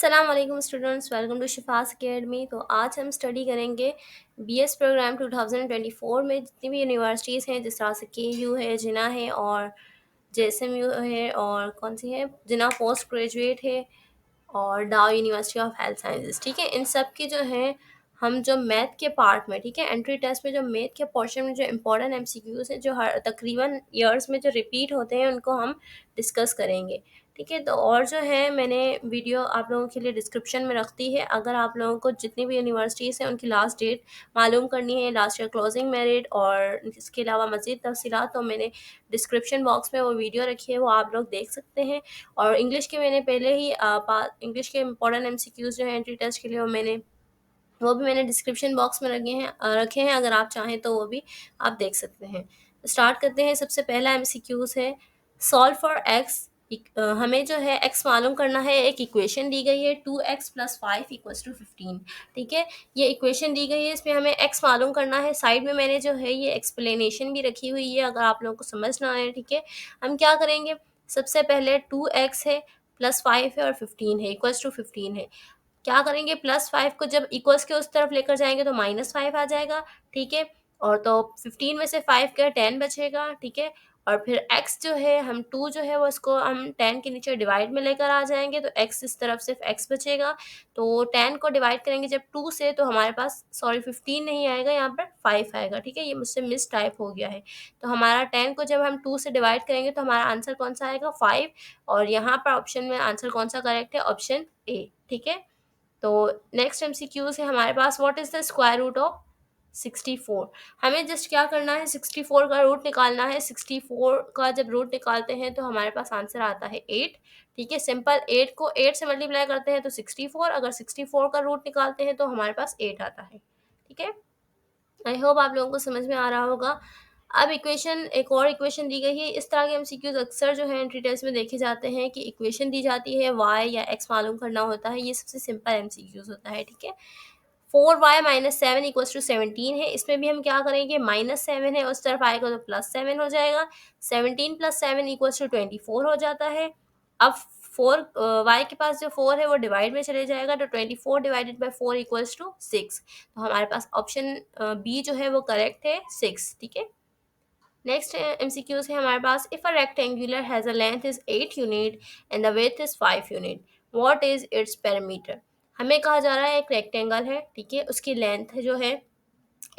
अस्सलाम वालेकुम students, welcome to शिफास academy. तो आज हम स्टडी करेंगे बीएस प्रोग्राम 2024 में जितनी भी यूनिवर्सिटीज़ हैं, जिस तरह से केयू है, जिना है और जेएसएमयू है और कौन सी है, जिना पोस्ट ग्रेजुएट है और डाउ यूनिवर्सिटी ऑफ हेल्थ साइंसेज। ठीक है, इन सब की जो है हम जो मैथ के पार्ट में, ठीक है, एंट्री टेस्ट में जो मैथ के पोर्शन में जो इंपॉर्टेंट एमसीक्यूज हैं जो हर तकरीबन ईयर्स में जो रिपीट होते हैं उनको हम डिस्कस करेंगे। ठीक है, तो और जो है मैंने वीडियो आप लोगों के लिए डिस्क्रिप्शन में रख दी है। अगर आप लोगों को जितनी भी यूनिवर्सिटीज़ हैं उनकी लास्ट डेट मालूम करनी है, लास्ट ईयर क्लोजिंग मेरिट और इसके अलावा मज़ीद तफसीलात, तो मैंने डिस्क्रिप्शन बॉक्स में वो वीडियो रखी है, वो आप लोग देख सकते हैं। और इंग्लिश के मैंने पहले ही इंग्लिश के इंपॉर्टेंट एमसीक्यूज़ जो हैं एंट्री टेस्ट के लिए वो भी मैंने डिस्क्रिप्शन बॉक्स में रखे हैं। अगर आप चाहें तो वो भी आप देख सकते हैं। स्टार्ट करते हैं। सबसे पहला एमसीक्यूज़ है सॉल्व फॉर एक्स। हमें जो है एक्स मालूम करना है। एक इक्वेशन दी गई है 2x + 5 = 15। ठीक है, ये इक्वेशन दी गई है, इसमें हमें एक्स मालूम करना है। साइड में मैंने जो है ये एक्सप्लेनेशन भी रखी हुई है अगर आप लोगों को समझ ना आए। ठीक है, हम क्या करेंगे, सबसे पहले 2x है, +5 है और 15 है, =15 है। क्या करेंगे, +5 को जब इक्वल्स के उस तरफ लेकर जाएंगे तो -5 आ जाएगा। ठीक है, और तो 15 में से 5 का 10 बचेगा। ठीक है, और फिर x जो है, हम 2 जो है वो इसको हम 10 के नीचे डिवाइड में लेकर आ जाएंगे तो x इस तरफ सिर्फ x बचेगा। तो 10 को डिवाइड करेंगे जब 2 से तो हमारे पास 15 नहीं आएगा, यहाँ पर 5 आएगा। ठीक है, ये मुझसे मिस टाइप हो गया है। तो हमारा 10 को जब हम 2 से डिवाइड करेंगे तो हमारा आंसर कौन सा आएगा, 5। और यहाँ पर ऑप्शन में आंसर कौन सा करेक्ट है, ऑप्शन ए। ठीक है, तो नेक्स्ट एमसीक्यूज है हमारे पास, what is the square root of 64। हमें जस्ट क्या करना है, 64 का रूट निकालना है। 64 का जब रूट निकालते हैं तो हमारे पास आंसर आता है 8। ठीक है, सिंपल 8 को 8 से मल्टीप्लाई करते हैं तो 64, अगर 64 का रूट निकालते हैं तो हमारे पास 8 आता है। ठीक है, आई होप आप लोगों को समझ में आ रहा होगा। अब इक्वेशन, एक और इक्वेशन दी गई है। इस तरह के एमसीक्यूज अक्सर जो है एंट्री टेस्ट में देखे जाते हैं कि इक्वेशन दी जाती है, y या x मालूम करना होता है। ये सबसे सिंपल एमसीक्यूज होता है। ठीक है, 4y - 7 = 17 है। इसमें भी हम क्या करेंगे, -7 है, उस तरफ आएगा तो +7 हो जाएगा। 17 + 7 = 24 हो जाता है। अब 4 y के पास जो 4 है वो डिवाइड में चले जाएगा तो 24 डिवाइडेड बाई 4 = 6। तो हमारे पास ऑप्शन बी जो है वो करेक्ट है, 6। ठीक है, नेक्स्ट एमसीक्यूज है हमारे पास, if a rectangular has a length is 8 unit and the width is 5 unit, what is its perimeter. हमें कहा जा रहा है एक रेक्टेंगल है, ठीक है, उसकी लेंथ जो है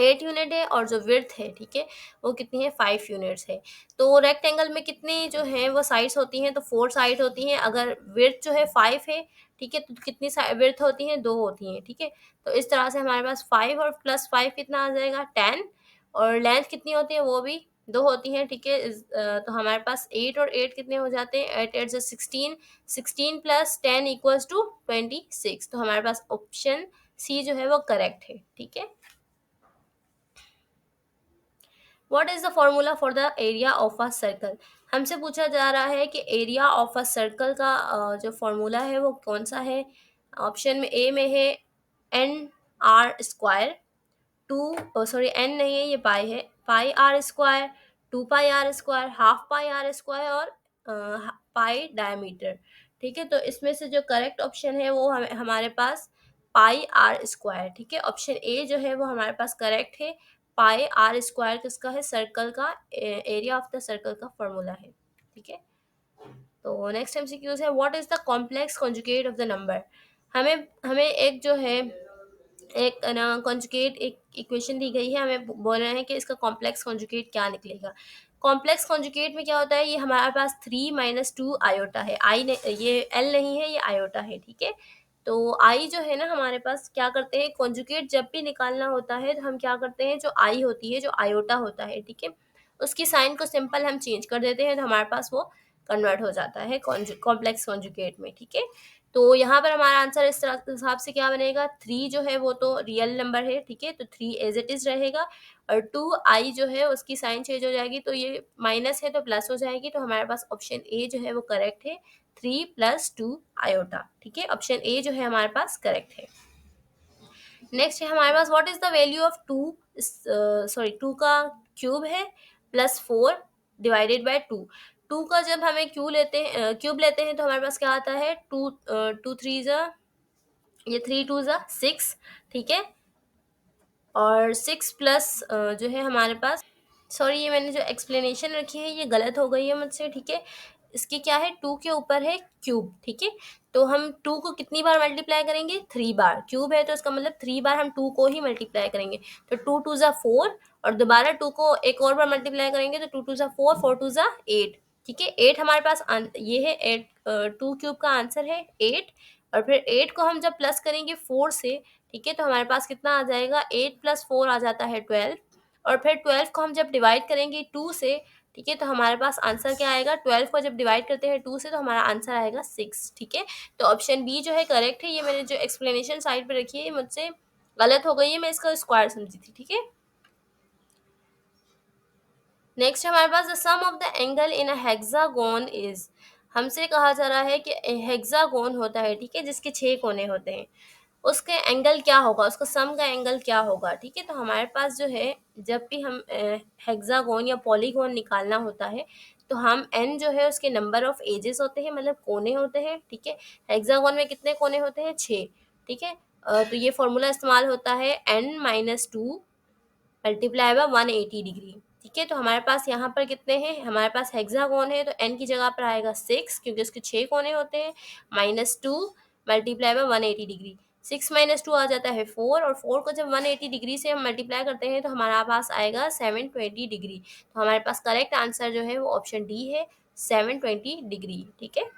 8 यूनिट है और जो विड्थ है, ठीक है, वो कितनी है, 5 यूनिट्स है। तो रेक्टेंगल में कितनी जो है वो साइड्स होती हैं, तो 4 साइड होती हैं। अगर विड्थ जो है 5 है, ठीक है, तो कितनी विड्थ होती हैं, 2 होती हैं। ठीक है, तो इस तरह से हमारे पास 5 और +5 कितना आ जाएगा, 10। और लेंथ कितनी होती है, वो भी 2 होती हैं। ठीक है, तो हमारे पास 8 और 8 कितने हो जाते हैं, 8 8 16, 16 + 10 = 26। तो हमारे पास ऑप्शन सी जो है वो करेक्ट है। ठीक है, what is the formula for the area of a circle. हमसे पूछा जा रहा है कि एरिया ऑफ अ सर्कल का जो फॉर्मूला है वो कौन सा है। ऑप्शन में ए में है n r², to sorry N नहीं है, ये पाई है, πr², 2πr², ½ πr² और पाई डायमीटर। ठीक है, तो इसमें से जो करेक्ट ऑप्शन है वो हमारे पास πr²। ठीक है, ऑप्शन ए जो है वो हमारे पास करेक्ट है। πr² किसका है, सर्कल का, एरिया ऑफ द सर्कल का फॉर्मूला है। ठीक है, तो नेक्स्ट एमसीक्यूज है, what is the complex conjugate of the number. हमें हमें एक जो है एक ना कॉन्जुगेट एक इक्वेशन दी गई है, हमें बोल रहे हैं कि इसका कॉम्प्लेक्स कॉन्जुगेट क्या निकलेगा। कॉम्प्लेक्स कॉन्जुगेट में क्या होता है, ये हमारे पास 3 - 2 आयोटा है। आई ने ये एल नहीं है, ये आयोटा है। ठीक है, तो आई जो है ना, हमारे पास क्या करते हैं, कॉन्जुगेट जब भी निकालना होता है तो हम क्या करते हैं, जो आई होती है, जो आयोटा होता है, ठीक है, उसकी साइन को सिंपल हम चेंज कर देते हैं तो हमारे पास वो कन्वर्ट हो जाता है कॉम्प्लेक्स कॉन्जुगेट में। ठीक है, तो यहाँ पर हमारा आंसर इस तरह के हिसाब से क्या बनेगा, 3 जो है वो तो रियल नंबर है। ठीक है, तो 3 एज इट इज रहेगा और 2 आई जो है उसकी साइन चेंज हो जाएगी, तो ये माइनस है तो प्लस हो जाएगी। तो हमारे पास ऑप्शन ए जो है वो करेक्ट है, 3 + 2 आयोटा। ठीक है, ऑप्शन ए जो है हमारे पास करेक्ट है। नेक्स्ट है हमारे पास, what is the value of 2 का क्यूब है +4 डिवाइडेड बाय 2। 2 का जब हमें क्यूब लेते हैं तो हमारे पास क्या आता है, 2 2 3 ज़ा ये 3 2 ज़ा 6, ठीक है। और 6 प्लस जो है हमारे पास, सॉरी ये मैंने जो एक्सप्लेनेशन रखी है ये गलत हो गई है मुझसे, ठीक है। इसकी क्या है, 2 के ऊपर है क्यूब, ठीक है। तो हम 2 को कितनी बार मल्टीप्लाई करेंगे, 3 बार। क्यूब है तो इसका मतलब 3 बार हम 2 को ही मल्टीप्लाई करेंगे। तो 2 2 ज़ा 4, और दोबारा 2 को एक और बार मल्टीप्लाई करेंगे तो 2 2 ज़ा 4, 4 2 ज़ा 8, ठीक है। 8 हमारे पास ये है 8, 2 क्यूब का आंसर है 8। और फिर 8 को हम जब प्लस करेंगे 4 से, ठीक है, तो हमारे पास कितना आ जाएगा, 8 प्लस 4 आ जाता है 12। और फिर 12 को हम जब डिवाइड करेंगे 2 से, ठीक है, तो हमारे पास आंसर क्या आएगा, 12 को जब डिवाइड करते हैं 2 से तो हमारा आंसर आएगा 6, ठीक है। तो ऑप्शन बी जो है करेक्ट है। ये मैंने जो एक्सप्लेनेशन साइड पे रखी है ये मुझसे गलत हो गई है, मैं इसका स्क्वायर समझी थी, ठीक है। नेक्स्ट हमारे पास the sum of the angle in a hexagon is, हमसे कहा जा रहा है कि हेक्सागोन होता है, ठीक है, जिसके 6 कोने होते हैं, उसके एंगल क्या होगा, उसका सम का एंगल क्या होगा, ठीक है। तो हमारे पास जो है, जब भी हम हेक्सागोन या पॉलीगोन निकालना होता है तो हम एन जो है उसके नंबर ऑफ एजेस होते हैं, मतलब कोने होते हैं, ठीक है। हेक्सागोन में कितने कोने होते हैं, 6, ठीक है। तो ये फॉर्मूला इस्तेमाल होता है n-2 मल्टीप्लाई बाय 180 डिग्री, ठीक है। तो हमारे पास यहाँ पर कितने हैं, हमारे पास हेक्सागोन है तो n की जगह पर आएगा 6, क्योंकि उसके 6 कोने होते हैं, -2 मल्टीप्लाई बाय 180 डिग्री। 6 - 2 आ जाता है 4, और 4 को जब 180 डिग्री से हम मल्टीप्लाई करते हैं तो हमारा पास आएगा 720 डिग्री। तो हमारे पास करेक्ट आंसर जो है वो ऑप्शन डी है, 720 डिग्री, ठीक है।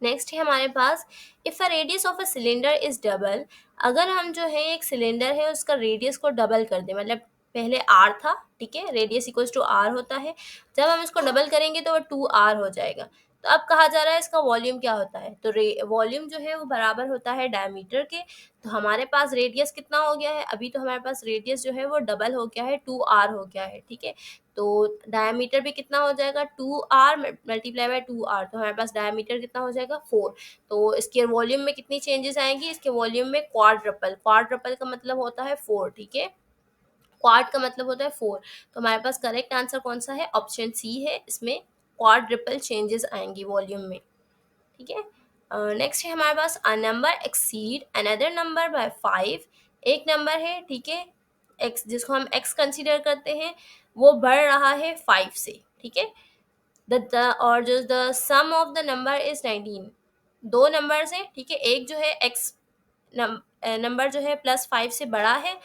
नेक्स्ट है हमारे पास, if a radius of a cylinder is double, अगर हम जो है एक सिलेंडर है उसका रेडियस को डबल कर दें, मतलब पहले आर था, ठीक है, रेडियस इक्वल्स टू आर होता है, जब हम इसको डबल करेंगे तो वो 2r हो जाएगा। तो अब कहा जा रहा है इसका वॉल्यूम क्या होता है, तो वॉल्यूम जो है वो बराबर होता है डायमीटर के। तो हमारे पास रेडियस कितना हो गया है, अभी तो हमारे पास रेडियस जो है वो डबल हो गया है, 2r हो गया है, ठीक है। तो डायमीटर भी कितना हो जाएगा, 2r मल्टीप्लाई बाय 2r, तो हमारे पास डायमीटर कितना हो जाएगा, 4। तो इसके वॉल्यूम में कितनी चेंजेस आएंगी, इसके वॉल्यूम में क्वाड्रपल, क्वाड्रपल का मतलब होता है 4, ठीक है। क्वाड का मतलब होता है 4। तो हमारे पास करेक्ट आंसर कौन सा है, ऑप्शन सी है, इसमें क्वाड्रपल चेंजेस आएंगी वॉल्यूम में, ठीक है। नेक्स्ट है हमारे पास, a number exceed another number by 5, एक नंबर है, ठीक है, एक्स जिसको हम एक्स कंसीडर करते हैं, वो बढ़ रहा है 5 से, ठीक है। द और जो the sum of the number is 19, दो नंबर्स हैं, ठीक है, एक जो है एक्स नंबर जो है +5 से बड़ा है,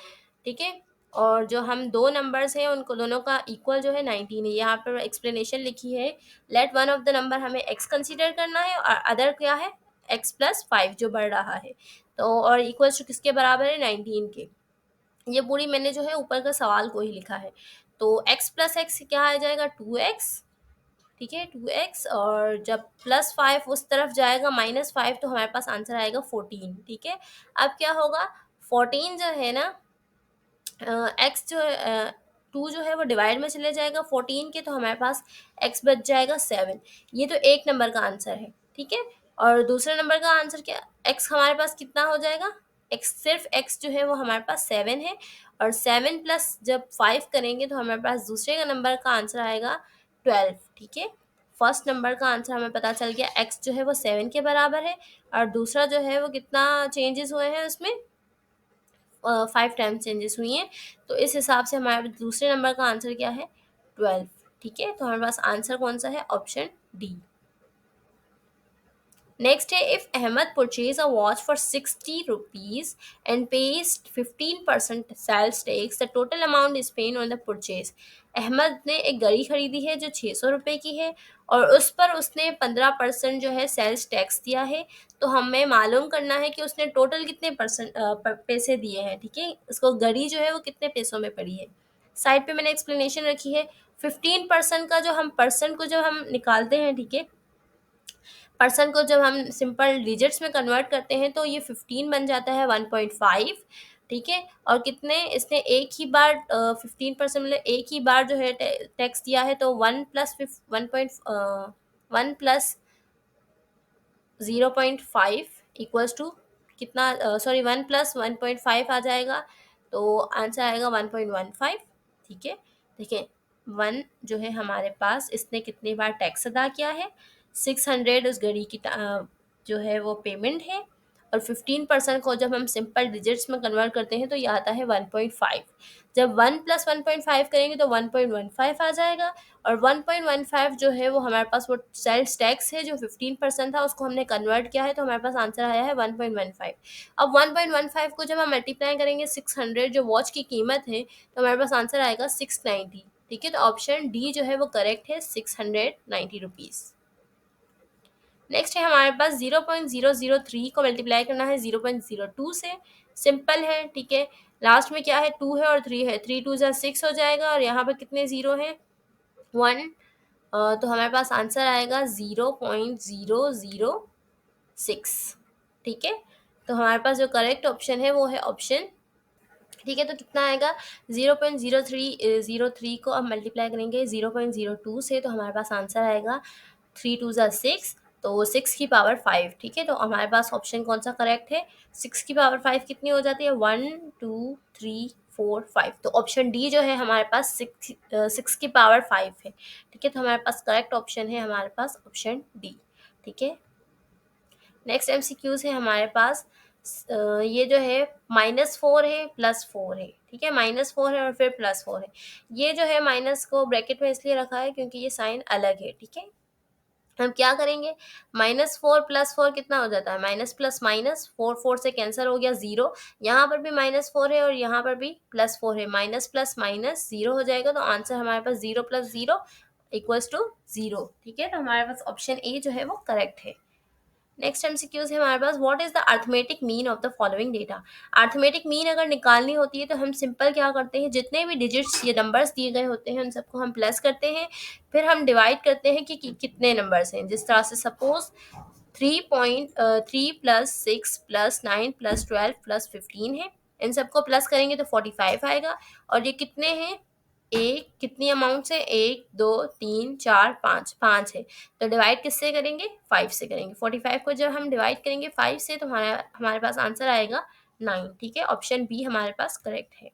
ठीक है। और जो हम दो नंबर्स हैं उनको दोनों का इक्वल जो है 19 है। यहाँ पर एक्सप्लेनेशन लिखी है, let one of the number हमें एक्स कंसीडर करना है और अदर क्या है, x+5 जो बढ़ रहा है, तो और इक्वल टू किसके बराबर है, 19 के। ये पूरी मैंने जो है ऊपर का सवाल को ही लिखा है। तो x+x क्या आ जाएगा, 2x, ठीक है, 2x, और जब +5 उस तरफ जाएगा -5 तो हमारे पास आंसर आएगा 14, ठीक है। अब क्या होगा, 14 जो है ना, एक्स जो है, 2 जो है वो डिवाइड में चले जाएगा 14 के, तो हमारे पास एक्स बच जाएगा 7। ये तो एक नंबर का आंसर है, ठीक है। और दूसरे नंबर का आंसर क्या, एक्स हमारे पास कितना हो जाएगा, एक्स सिर्फ एक्स जो है वो हमारे पास 7 है, और 7 प्लस जब 5 करेंगे तो हमारे पास दूसरे का नंबर का आंसर आएगा 12, ठीक है। फर्स्ट नंबर का आंसर हमें पता चल गया, एक्स जो है वो 7 के बराबर है, और दूसरा जो है वो कितना चेंजेस हुए हैं उसमें, 5 टाइम्स चेंजेस हुई हैं। तो इस हिसाब से हमारे दूसरे नंबर का आंसर क्या है, 12, ठीक है। तो हमारे पास आंसर कौन सा है, ऑप्शन डी। नेक्स्ट है, if Ahmed purchase a watch for 60 rupees and pays 15% sales tax, the total amount is paid on the purchase. Ahmed ने एक घड़ी खरीदी है जो 600 रुपये की है, और उस पर उसने 15% जो है सेल्स टैक्स दिया है। तो हमें मालूम करना है कि उसने टोटल कितने पैसे दिए हैं, ठीक है, उसको घड़ी जो है वो कितने पैसों में पड़ी है। साइड पे मैंने एक्सप्लेनेशन रखी है, 15% का जो हम परसेंट को जब हम निकालते हैं, ठीक है, परसेंट को जब हम सिंपल डिजिट्स में कन्वर्ट करते हैं तो ये 15 बन जाता है 1.5, ठीक है। और कितने, इसने एक ही बार 15% मतलब एक ही बार जो है टैक्स दिया है, तो 1+1.0.5 इक्वल्स टू कितना, सॉरी 1+1.5 आ जाएगा, तो आंसर आएगा 1.15, ठीक है। देखिए, 1 जो है हमारे पास, इसने कितनी बार टैक्स अदा किया है, 600 उस घड़ी की जो है वो पेमेंट है, और 15% को जब हम सिंपल डिजिट्स में कन्वर्ट करते हैं तो ये आता है 1.5। जब 1 + 1.5 करेंगे तो 1.15 आ जाएगा, और 1.15 जो है वो हमारे पास वो सेल्स टैक्स है जो 15% था, उसको हमने कन्वर्ट किया है, तो हमारे पास आंसर आया है 1.15। अब 1.15 को जब हम मल्टीप्लाई करेंगे 600 जो वॉच की कीमत है, तो हमारे पास आंसर आएगा 690। ठीक है, तो ऑप्शन डी जो है वो करेक्ट है, 690 रुपीज़। नेक्स्ट है हमारे पास 0.003 को मल्टीप्लाई करना है 0.02 से। सिंपल है, ठीक है। लास्ट में क्या है, 2 है और 3 है, 3 2 6 हो जाएगा, और यहाँ पर कितने ज़ीरो हैं, 1। तो हमारे पास आंसर आएगा 0.006। ठीक है, तो हमारे पास जो करेक्ट ऑप्शन है वो है ऑप्शन। ठीक है, तो कितना आएगा, 0.03 को अब मल्टीप्लाई करेंगे 0.02 से, तो हमारे पास आंसर आएगा 3 2 6, तो 6 की पावर 5। ठीक है, तो हमारे पास ऑप्शन कौन सा करेक्ट है, 6 की पावर 5 कितनी हो जाती है, 1 2 3 4 5। तो ऑप्शन डी जो है हमारे पास 6 की पावर 5 है। ठीक है, तो हमारे पास करेक्ट ऑप्शन है हमारे पास ऑप्शन डी। ठीक है, नेक्स्ट एमसीक्यूज है हमारे पास। ये जो है -4 है +4 है। ठीक है, -4 है और फिर +4 है। ये जो है माइनस को ब्रैकेट में इसलिए रखा है क्योंकि ये साइन अलग है। ठीक है, हम क्या करेंगे, -4 +4 कितना हो जाता है, माइनस प्लस माइनस, 4 4 से कैंसिल हो गया, 0। यहाँ पर भी -4 है और यहाँ पर भी +4 है, माइनस प्लस माइनस 0 हो जाएगा, तो आंसर हमारे पास 0 + 0 = 0। ठीक है, तो हमारे पास ऑप्शन ए जो है वो करेक्ट है। नेक्स्ट एमसीक्यूज है हमारे पास, what is the arithmetic mean of the following data. Arithmetic mean अगर निकालनी होती है तो हम सिंपल क्या करते हैं, जितने भी डिजिट्स ये नंबर्स दिए गए होते हैं उन सबको हम प्लस करते हैं, फिर हम डिवाइड करते हैं कि कितने नंबर्स हैं। जिस तरह से सपोज 3.3 + 6 + 9 + 12 + 15 है, इन सबको प्लस करेंगे तो 45 आएगा। और ये कितने हैं, एक कितनी अमाउंट से, 1 2 3 4 5, 5 है, तो डिवाइड किससे करेंगे, 5 से करेंगे। 45 को जब हम डिवाइड करेंगे 5 से तो हमारा हमारे पास आंसर आएगा 9। ठीक है, ऑप्शन बी हमारे पास करेक्ट है।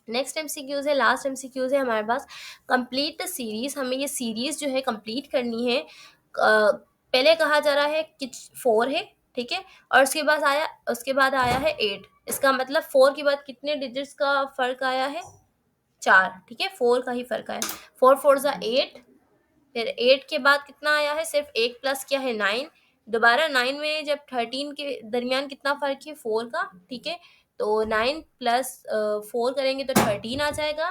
नेक्स्ट एमसीक्यूज है, लास्ट एमसीक्यूज है हमारे पास, कंप्लीट द सीरीज। हमें ये सीरीज जो है कंप्लीट करनी है। पहले कहा जा रहा है कि 4 है, ठीक है, और उसके बाद आया है 8। इसका मतलब 4 के बाद कितने डिजिट्स का फर्क आया है, 4। ठीक है, 4 का ही फर्क आया, 4 4 8। फिर 8 के बाद कितना आया है, सिर्फ एक प्लस किया है, 9। दोबारा 9 में जब 13 के दरमियान कितना फर्क है, 4 का। ठीक है, तो 9 + 4 करेंगे तो 13 आ जाएगा,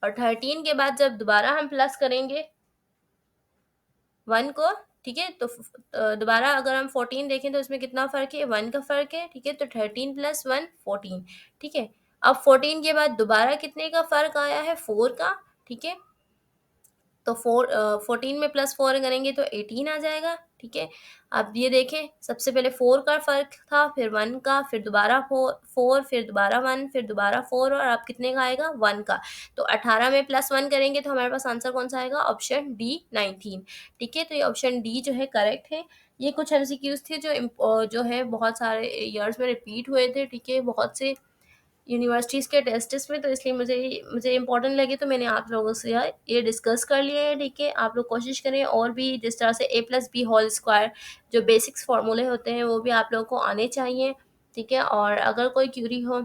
और 13 के बाद जब दोबारा हम प्लस करेंगे 1 को, ठीक है, तो दोबारा अगर हम 14 देखें तो इसमें कितना फ़र्क है, 1 का फ़र्क है। ठीक है, तो 13 + 1 14। ठीक है, अब 14 के बाद दोबारा कितने का फ़र्क आया है, 4 का। ठीक है, तो 14 में +4 करेंगे तो 18 आ जाएगा। ठीक है, अब ये देखें, सबसे पहले 4 का फ़र्क था, फिर 1 का, फिर दोबारा 4, फिर दोबारा 1, फिर दोबारा 4, और अब कितने का आएगा, 1 का। तो 18 में +1 करेंगे तो हमारे पास आंसर कौन सा आएगा, ऑप्शन डी 19। ठीक है, तो ये ऑप्शन डी जो है करेक्ट है। ये कुछ एमसीक्यूज थे जो है बहुत सारे ईयर्स में रिपीट हुए थे। ठीक है, बहुत से यूनिवर्सिटीज़ के टेस्ट्स में, तो इसलिए मुझे इम्पोर्टेंट लगे तो मैंने आप लोगों से ये डिस्कस कर लिया है। ठीक है, आप लोग कोशिश करें और भी जिस तरह से a+b² जो बेसिक्स फार्मूले होते हैं वो भी आप लोगों को आने चाहिए। ठीक है, और अगर कोई क्यूरी हो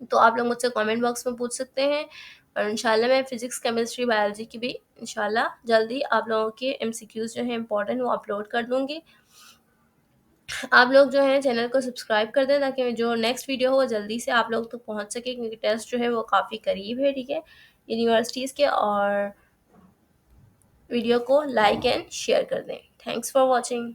तो आप लोग मुझसे कमेंट बॉक्स में पूछ सकते हैं, और इंशाल्लाह मैं फ़िज़िक्स, केमिस्ट्री, बायोलॉजी की भी इंशाल्लाह जल्दी आप लोगों के एमसीक्यूज़ जो हैं इम्पोर्टेंट वो अपलोड कर दूँगी। आप लोग जो है चैनल को सब्सक्राइब कर दें ताकि जो नेक्स्ट वीडियो हो वो जल्दी से आप लोग तक पहुंच सके, क्योंकि टेस्ट जो है वो काफ़ी करीब है। ठीक है, यूनिवर्सिटीज़ के, और वीडियो को लाइक एंड शेयर कर दें। Thanks for watching.